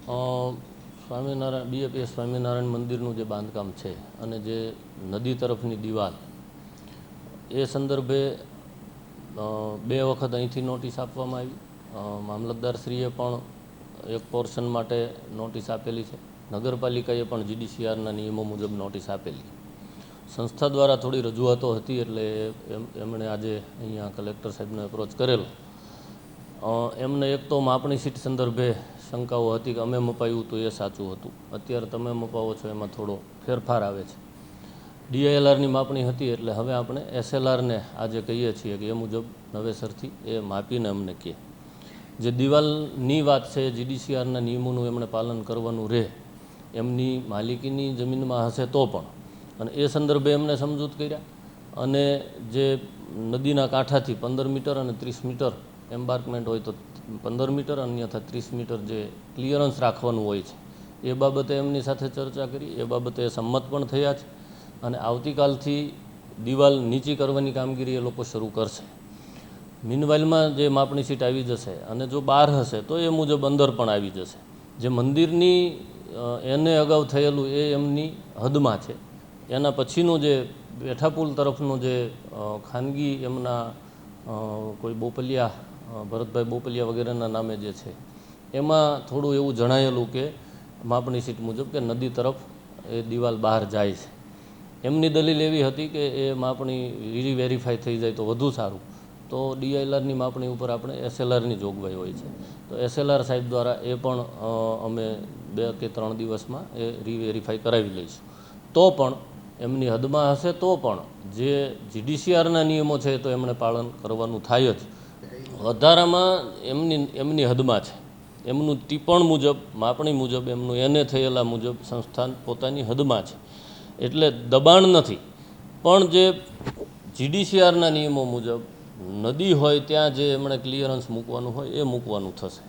Swaminarayan BAPS Swaminarayan મંદિરનું જે બાંધકામ છે અને જે નદી તરફની દિવાલ એ સંદર્ભે બે વખત અહીંથી નોટિસ આપવામાં આવી. મામલતદારશ્રીએ પણ એક પોર્શન માટે નોટિસ આપેલી છે. નગરપાલિકાએ પણ જીડીસીઆરના નિયમો મુજબ નોટિસ આપેલી. સંસ્થા દ્વારા થોડી રજૂઆતો હતી એટલે એમણે આજે અહીંયા કલેક્ટર સાહેબને એપ્રોચ કરેલો. એમને એક તો માપણી સીટ સંદર્ભે શંકાઓ હતી કે અમે મપાયું હતું એ સાચું હતું, અત્યારે તમે મપાવો છો એમાં થોડો ફેરફાર આવે છે. ડીઆઈએલઆરની માપણી હતી એટલે હવે આપણે એસએલઆરને આજે કહીએ છીએ કે એ મુજબ નવેસરથી એ માપીને અમને કહે. જે દિવાલની વાત છે જીડીસીઆરના નિયમોનું એમણે પાલન કરવાનું રહે, એમની માલિકીની જમીનમાં હશે તો પણ, અને એ સંદર્ભે એમને સમજૂત કર્યા. અને જે નદીના કાંઠાથી 15 મીટર અને 30 મીટર એમ્બાર્કમેન્ટ હોય તો 15 મીટર અન્યથા 30 મીટર જે ક્લિયરન્સ રાખવાનું હોય છે એ બાબતે એમની સાથે ચર્ચા કરી. એ બાબતે સંમત પણ થયા છે અને આવતીકાલથી દિવાલ નીચી કરવાની કામગીરી એ લોકો શરૂ કરશે. મીનવાઇલમાં જે માપણી સીટ આવી જશે અને જો બહાર હશે તો એ મુજબ અંદર પણ આવી જશે. જે મંદિરની એને અગાઉ થયેલું એ એમની હદમાં છે. એના પછીનું જે બેઠાપુલ તરફનું જે ખાનગી એમના કોઈ બોપલિયા ભરતભાઈ બોપલિયા વગેરેના નામે જે છે એમાં થોડું એવું જણાયેલું કે માપણી સીટ મુજબ કે નદી તરફ એ દિવાલ બહાર જાય છે. એમની દલીલ એવી હતી કે એ માપણી રીવેરીફાઈ થઈ જાય તો વધુ સારું. તો ડીઆઈએલઆરની માપણી ઉપર આપણે એસએલઆરની જોગવાઈ હોય છે. તો એસએલઆર સાહેબ દ્વારા એ પણ અમે 2 કે 3 દિવસમાં એ રીવેરીફાઈ કરાવી લઈશું. તો પણ એમની હદમાં હશે તો પણ જે જીડીસીઆરના નિયમો છે તો એમણે પાલન કરવાનું થાય જ. વધારામાં એમની હદમાં છે, એમનું ટીપણ મુજબ માપણી મુજબ એમનું એને થયેલા મુજબ સંસ્થાન પોતાની હદમાં છે એટલે દબાણ નથી. પણ જે જીડીસીઆરના નિયમો મુજબ નદી હોય ત્યાં જે એમણે ક્લિયરન્સ મૂકવાનું હોય એ મૂકવાનું થશે.